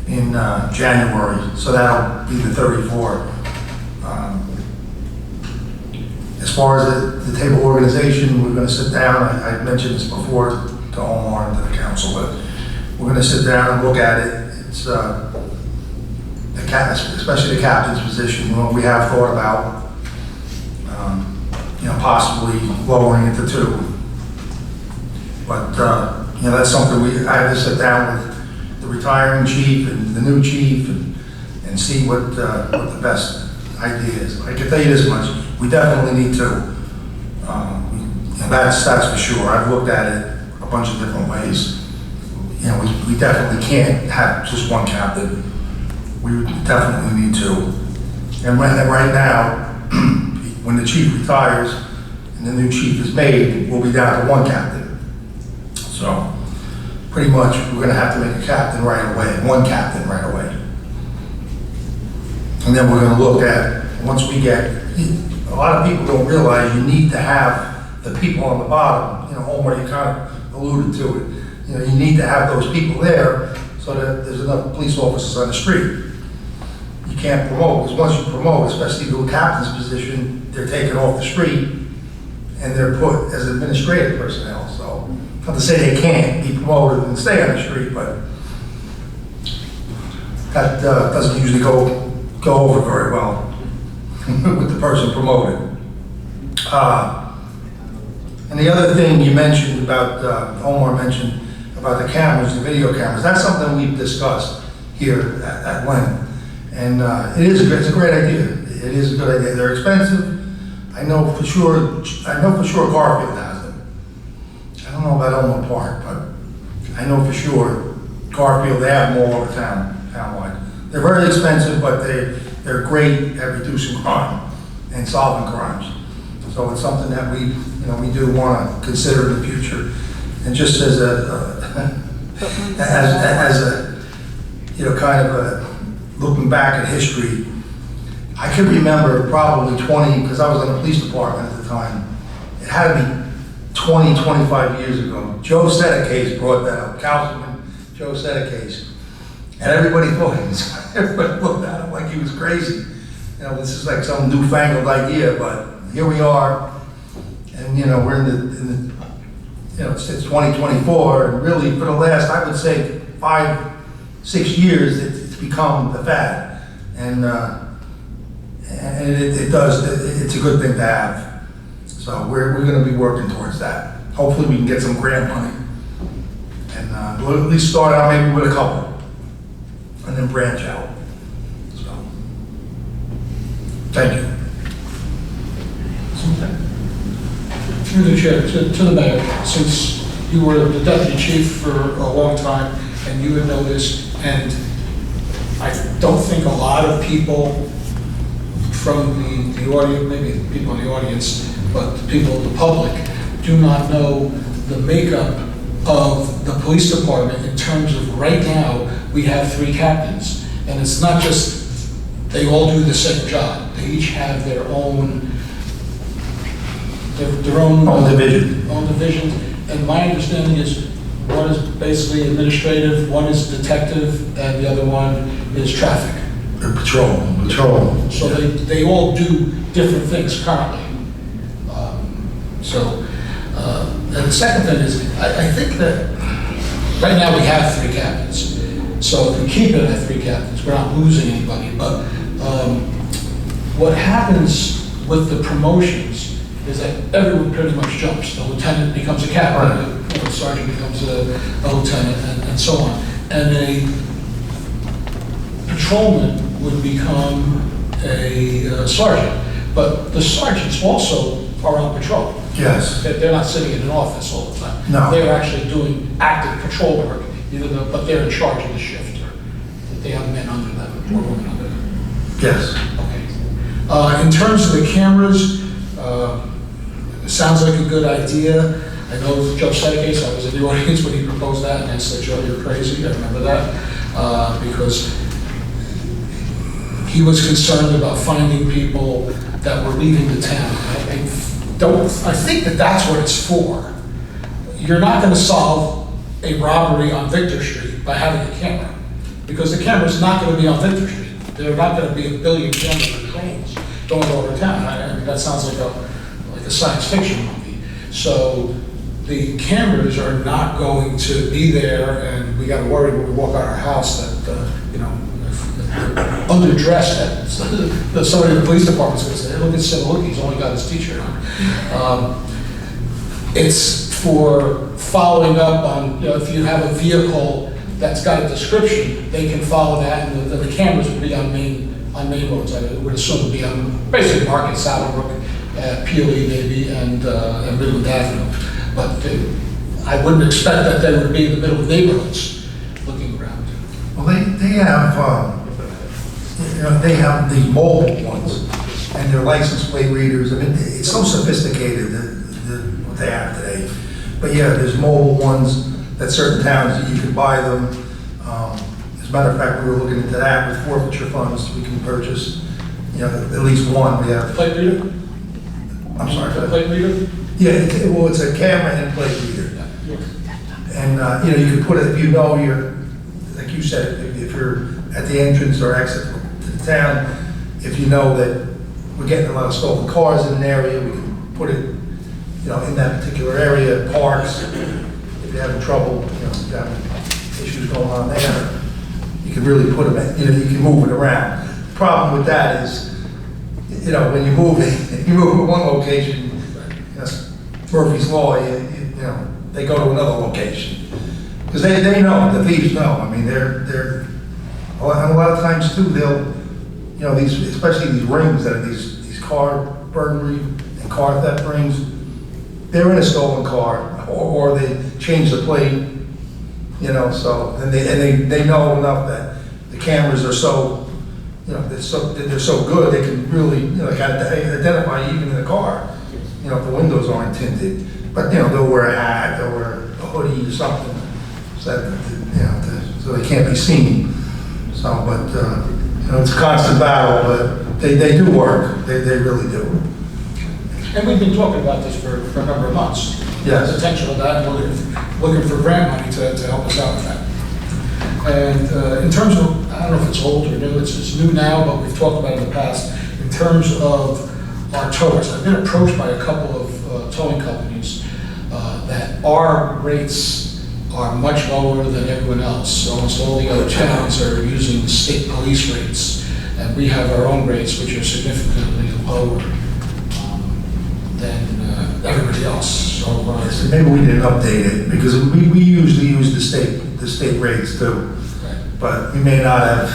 in January, so that'll be the 34. As far as the table organization, we're going to sit down. I mentioned this before to Omar and to the council, but we're going to sit down and look at it. It's especially the captain's position. What we have thought about, possibly lowering it to 2. But that's something I have to sit down with the retiring chief and the new chief and see what the best idea is. I can tell you this much: we definitely need to. That's for sure. I've looked at it a bunch of different ways. We definitely can't have just one captain. We definitely need to. And right now, when the chief retires and the new chief is made, we'll be down to 1 captain. So pretty much we're going to have to make a captain right away, 1 captain right away. And then we're going to look at, once we get, a lot of people don't realize you need to have the people on the bottom. Omar, you kind of alluded to it. You need to have those people there so that there's enough police officers on the street. You can't promote, because once you promote, especially to a captain's position, they're taken off the street and they're put as administrative personnel. So, not to say they can't be promoted and stay on the street, but that doesn't usually go over very well. with the person promoted. And the other thing you mentioned about, Omar mentioned about the cameras, the video cameras, that's something we've discussed here at Lynn. And it's a great idea. It is a good idea. They're expensive. I know for sure Garfield has them. I don't know about Elmwood Park, but I know for sure Garfield, they have them all over townwide. They're very expensive, but they're great at reducing crime and solving crimes. So it's something that we do want to consider in the future. And just as kind of looking back at history, I can remember probably 20, because I was in the police department at the time, it had to be 20, 25 years ago. Joe Sedecase brought that up, Councilman Joe Sedecase. And everybody looked at him like he was crazy. This is like some newfangled idea, but here we are. And, we're in the it's 2024, and really for the last, I would say, 5-6 years, it's become the fad. And it's a good thing to have. So we're going to be working towards that. Hopefully we can get some grant money. And we'll at least start out maybe with a couple, and then branch out. So, thank you. Through the chair, to the mayor, since you were the deputy chief for a long time, and you had noticed, and I don't think a lot of people from the audience, maybe people in the audience, but the people of the public do not know the makeup of the police department in terms of right now, we have 3 captains. And it's not just they all do the same job. They each have their own divisions. And my understanding is one is basically administrative, one is detective, and the other one is traffic. Patrol. So they all do different things currently. And the second thing is, I think that right now we have 3 captains. So if we keep it at 3 captains, we're not losing anybody. But what happens with the promotions is that everyone pretty much jumps. The lieutenant becomes a captain, the sergeant becomes a lieutenant, and so on. And a patrolman would become a sergeant. But the sergeants also are on patrol. Yes. They're not sitting in an office all the time. No. They're actually doing active patrol work, but they're in charge of the shift, or they have men under them, or women under them. Yes. Okay. In terms of the cameras, it sounds like a good idea. I know Joe Sedecase, I was in the audience when he proposed that, and I said, Joe, you're crazy. I remember that, because he was concerned about finding people that were leaving the town. I think that that's what it's for. You're not going to solve a robbery on Victor Street by having a camera, because the camera's not going to be on Victor Street. There are not going to be a billion cameras or trains going over town. I mean, that sounds like a science fiction movie. So the cameras are not going to be there, and we got to worry when we walk out our house that underdressed, that somebody in the police department's going to say, hey, look at Sim, look, he's only got his t-shirt on. It's for following up on, if you have a vehicle that's got a description, they can follow that, and the cameras would be on main roads. I would assume it would be on basically Market, Saddlebrook, Peely maybe, and Midland Avenue. But I wouldn't expect that they would be in the middle of neighborhoods looking around. Well, they have the mobile ones, and their license plate readers. I mean, it's so sophisticated what they have today. But yeah, there's mobile ones that certain towns you can buy them. As a matter of fact, we were looking into that with forfeiture funds. We can purchase, at least one. We have plate reader. I'm sorry. Plate reader. Yeah, it's a camera and plate reader. Yeah. And you can put it if you're, like you said, if you're at the entrance or exit to the town, if you know that we're getting a lot of stolen cars in an area, we can put it, in that particular area, parks. If you're having trouble, if you're having issues going on there, you can really put them, you can move it around. The problem with that is, you know, when you move, you move from one location, that's Murphy's Law, you know, they go to another location. Because they know, the thieves know, I mean, they're, a lot of times too, they'll, you know, these, especially these rings that are these car burglary and car theft rings, they're in a stolen car, or they change the plate, you know, so, and they know enough that the cameras are so, you know, they're so good, they can really, you know, kind of identify you even in the car, you know, if the windows aren't tinted. But, you know, they'll wear a hat, they'll wear a hoodie or something, so that, you know, so they can't be seen. So, but, you know, it's a constant battle, but they do work, they really do. And we've been talking about this for a number of months. Yes. The potential of that, and looking for grant money to help us out with that. And in terms of, I don't know if it's old or new, it's new now, but we've talked about it in the past, in terms of our towers. I've been approached by a couple of towing companies that our rates are much lower than everyone else. Almost all the other towns are using the state police rates, and we have our own rates, which are significantly lower than everybody else. So, So maybe we didn't update it, because we usually use the state rates too. Right. But we may not have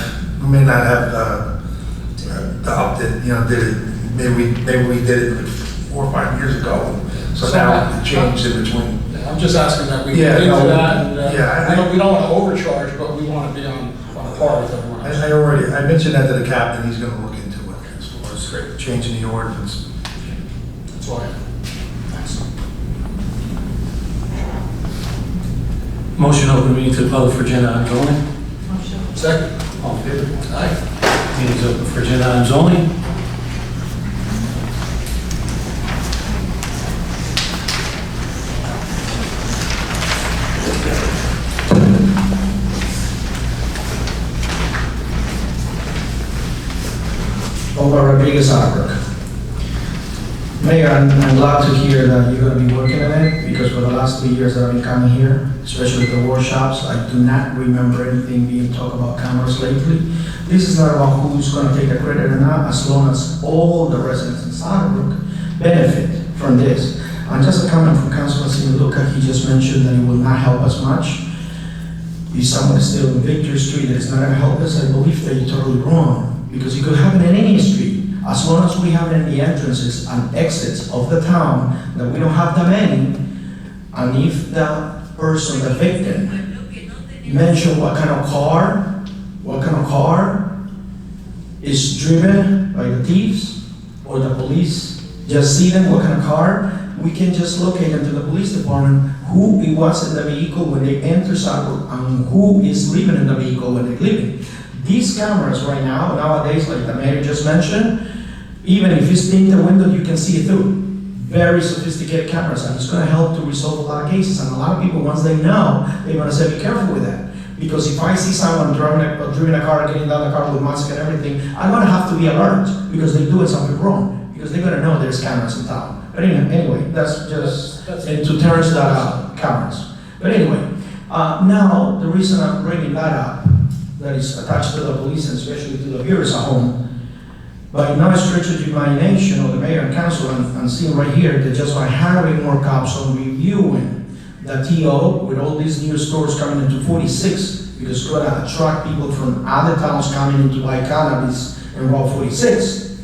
the update, you know, did it, maybe we did it 4 or 5 years ago. So now it changed in between. I'm just asking that we Yeah, look into no, that, and yeah, we don't want to overcharge, but we want to be on par with everyone else. I mentioned that to the captain, he's gonna look into it as far as changing the ordinance. That's why. Thanks. Motion open meeting to the public for agenda items only. Motion. Second. All in favor? Aye. Meeting's open for agenda items only. Over Rodriguez Arbor. Mayor, I'm glad to hear that you're going to be working on it, because for the last 3 years that I've been coming here, especially the workshops, I do not remember anything being talked about cameras lately. This is not about who's going to take the credit or not, as long as all the residents in Southbrook benefit from this. And just a comment from Councilman Sinaluca, he just mentioned that it will not help us much. If someone is still in Victory Street that is not going to help us, I believe that you're totally wrong, because it could happen in any street. As long as we have it in the entrances and exits of the town, that we don't have that many, and if the person, the victim, mention what kind of car is driven by the thieves, or the police just see them, what kind of car, we can just locate them to the police department, who it was in the vehicle when they enter Southbrook, and who is living in the vehicle when they're leaving. These cameras right now, nowadays, like the mayor just mentioned, even if you tint the window, you can see it through. Very sophisticated cameras, and it's going to help to resolve a lot of cases. And a lot of people, once they know, they're going to say, be careful with that. Because if I see someone driving a car, getting down the car with mask and everything, I'm going to have to be alert, because they're doing something wrong. Because they're going to know there's cameras in town. But anyway, that's just into terms that cameras. But anyway, now the reason I'm bringing that up, that is attached to the police and especially to the viewers at home, by no stretch of the imagination of the mayor and council, and seeing right here that just by having more cops on reviewing the TO with all these new stores coming into 46, because it's going to attract people from other towns coming in to buy cannabis in Route 46,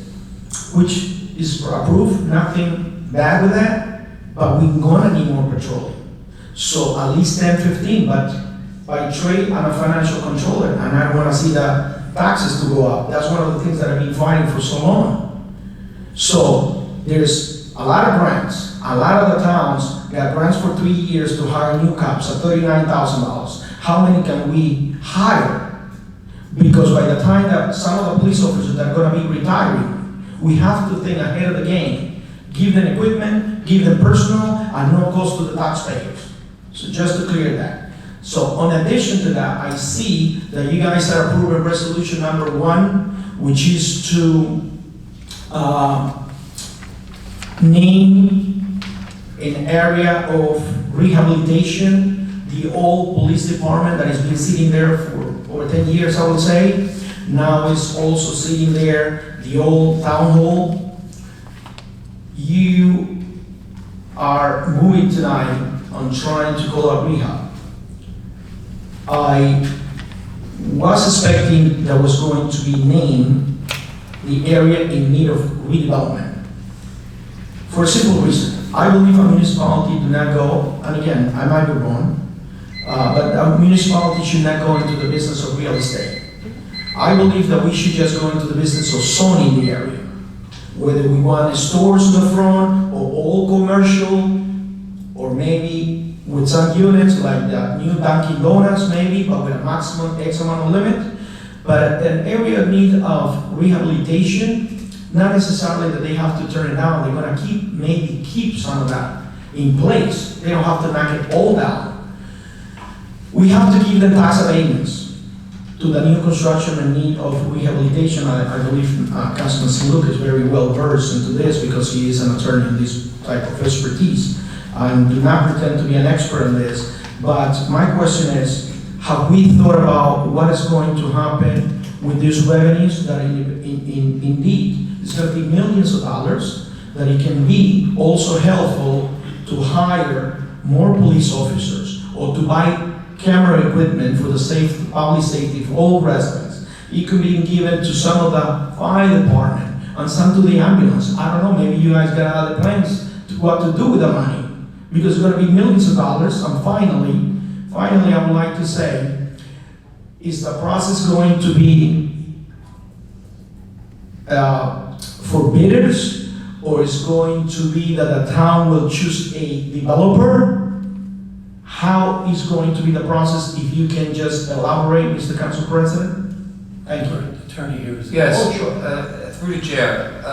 which is approved, nothing bad with that, but we're going to need more patrol. So at least 10, 15, but by trade, I'm a financial controller, and I don't want to see the taxes to go up. That's one of the things that I've been fighting for so long. So there's a lot of grants. A lot of the towns got grants for 3 years to hire new cops at $39,000. How many can we hire? Because by the time that some of the police officers that are going to be retiring, we have to think ahead of the game. Give them equipment, give them personnel, and no cost to the taxpayers. So just to clear that. So in addition to that, I see that you guys are approving resolution number 1, which is to name an area of rehabilitation, the old police department that has been sitting there for over 10 years, I would say. Now is also sitting there, the old town hall. You are moving tonight on trying to call a rehab. I was expecting that was going to be named the area in need of redevelopment. For a simple reason, I believe a municipality do not go, and again, I might be wrong, but a municipality should not go into the business of real estate. I believe that we should just go into the business of zoning the area. Whether we want stores in the front, or all commercial, or maybe with some units like the new Dunkin' Donuts maybe, but with a maximum X amount of limit. But an area in need of rehabilitation, not necessarily that they have to turn it down, they're gonna maybe keep some of that in place. They don't have to knock it all down. We have to give them tax abatements to the new construction in need of rehabilitation. I believe Councilman Saluk is very well versed into this because he is an attorney in this type of expertise. I do not pretend to be an expert in this, but my question is, have we thought about what is going to happen with these revenues that indeed it's going to be millions of dollars, that it can be also helpful to hire more police officers or to buy camera equipment for the public safety for all residents. It could be given to some of the fire department and some to the ambulance. I don't know, maybe you guys got other plans to what to do with the money, because it's going to be millions of dollars. And finally, I would like to say, is the process going to be for bidders, or is going to be that the town will choose a developer? How is going to be the process, if you can just elaborate, Mr. Council President? Thank you. Attorney here is. Yes, Oh, sure. through the chair.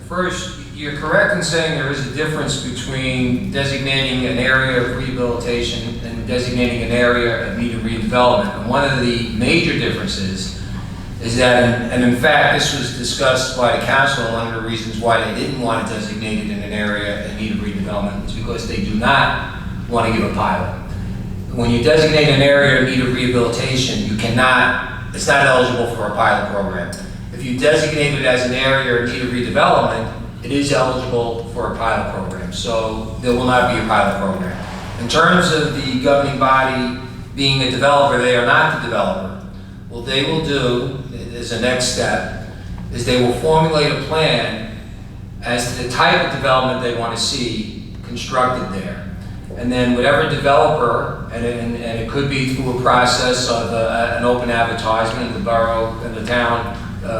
First, you're correct in saying there is a difference between designating an area of rehabilitation and designating an area of need of redevelopment. And one of the major differences is that, and in fact, this was discussed by the council, and one of the reasons why they didn't want to designate it in an area in need of redevelopment is because they do not want to give a pilot. When you designate an area in need of rehabilitation, it's not eligible for a pilot program. If you designate it as an area in need of redevelopment, it is eligible for a pilot program. So there will not be a pilot program. In terms of the governing body being a developer, they are not the developer. What they will do, as a next step, is they will formulate a plan as to the type of development they want to see constructed there. And then whatever developer, and it could be through a process of an open advertisement, the borough and the town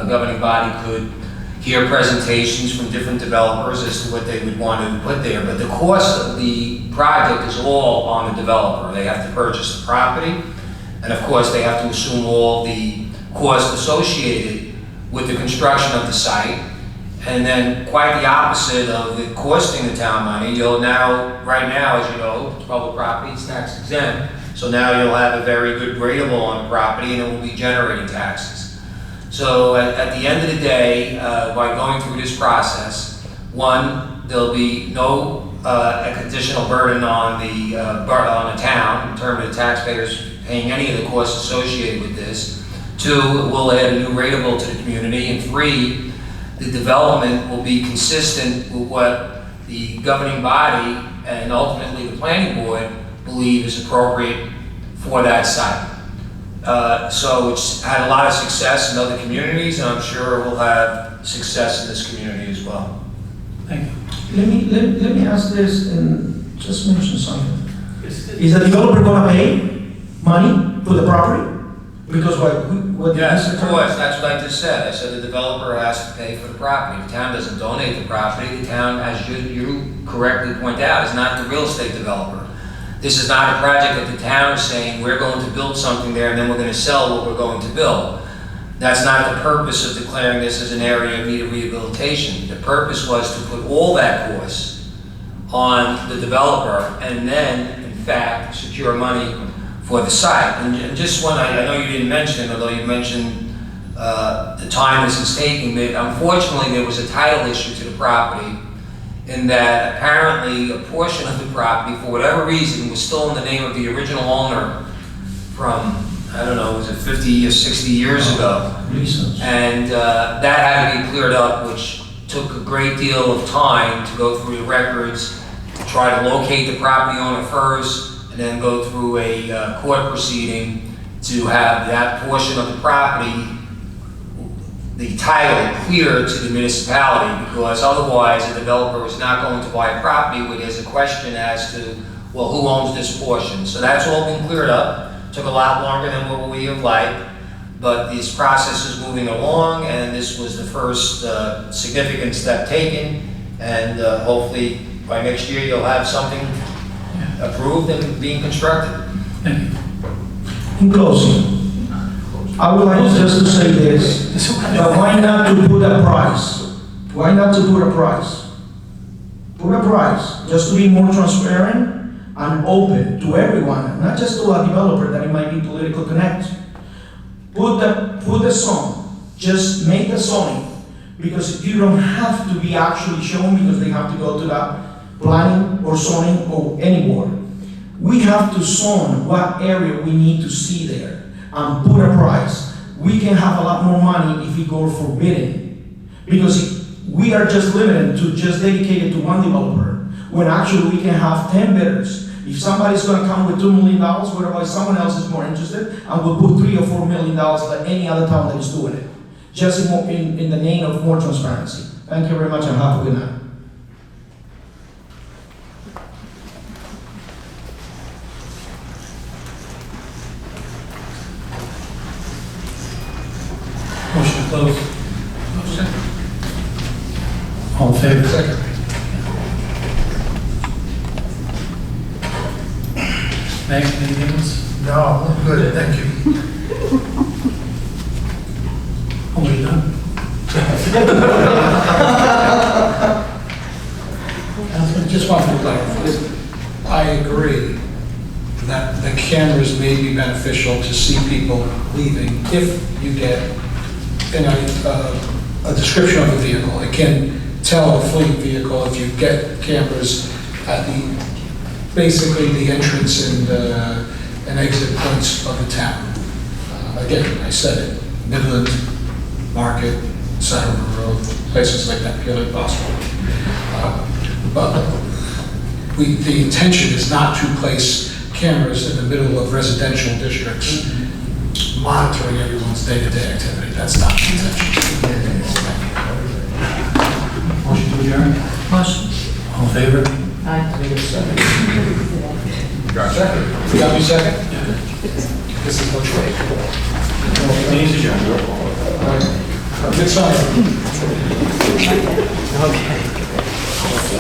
governing body could hear presentations from different developers as to what they would want to put there. But the cost of the project is all on the developer. They have to purchase the property, and of course they have to assume all the costs associated with the construction of the site. And then quite the opposite of it costing the town money, right now, as you know, it's public property, it's tax exempt. So now you'll have a very good rateable on the property, and it will be generating taxes. So at the end of the day, by going through this process, one, there'll be no additional burden on the town in terms of the taxpayers paying any of the costs associated with this. Two, we'll add a new rateable to the community. And three, the development will be consistent with what the governing body and ultimately the planning board believe is appropriate for that site. So it's had a lot of success in other communities, and I'm sure we'll have success in this community as well. Thank you. Let me ask this and just mention something. Is the developer going to pay money for the property? Because what yes, of course, that's what I just said. I said the developer has to pay for the property. The town doesn't donate the property. The town, as you correctly point out, is not the real estate developer. This is not a project that the town is saying, we're going to build something there and then we're going to sell what we're going to build. That's not the purpose of declaring this as an area of need of rehabilitation. The purpose was to put all that cost on the developer and then, in fact, secure money for the site. And just one, I know you didn't mention it, although you mentioned the time this is taking, but unfortunately there was a title issue to the property in that apparently a portion of the property, for whatever reason, was still in the name of the original owner from, I don't know, was it 50 or 60 years ago? Reasons. And that had to be cleared up, which took a great deal of time to go through the records, to try to locate the property owner first, and then go through a court proceeding to have that portion of the property, the title cleared to the municipality, because otherwise the developer is not going to buy a property where there's a question as to, well, who owns this portion? So that's all been cleared up. Took a lot longer than what we have liked, but this process is moving along, and this was the first significant step taken, and hopefully by next year you'll have something approved and being constructed. Thank you. In closing, I would like just to say this, but why not to put a price? Why not to put a price? Put a price, just to be more transparent and open to everyone, not just to a developer that it might be politically connected. Put the zone, just make the zoning, because you don't have to be actually shown because they have to go to the planning or zoning or any board. We have to zone what area we need to see there and put a price. We can have a lot more money if we go for bidding, because we are just limited to just dedicated to one developer, when actually we can have 10 bidders. If somebody's gonna come with $2 million, whereas someone else is more interested, and will put $3 or $4 million like any other town that is doing it. Just in the name of more transparency. Thank you very much and have a good night. Motion to close. All in favor? Second. Meg, anything else? No, I'm good, thank you. Oh, are you done? I just wanted to clarify, I agree that the cameras may be beneficial to see people leaving if you get a description of the vehicle. It can tell a fleet vehicle if you get cameras at basically the entrance and exit points of the town. Again, I said it, Midland, Market, Center Road, places like that, purely possible. But the intention is not to place cameras in the middle of residential districts monitoring everyone's day-to-day activity. That's not the intention. Motion to adjourn? Motion. All in favor? Aye. You got me second? This is what's right. Meeting's adjourned. Good sign. Okay.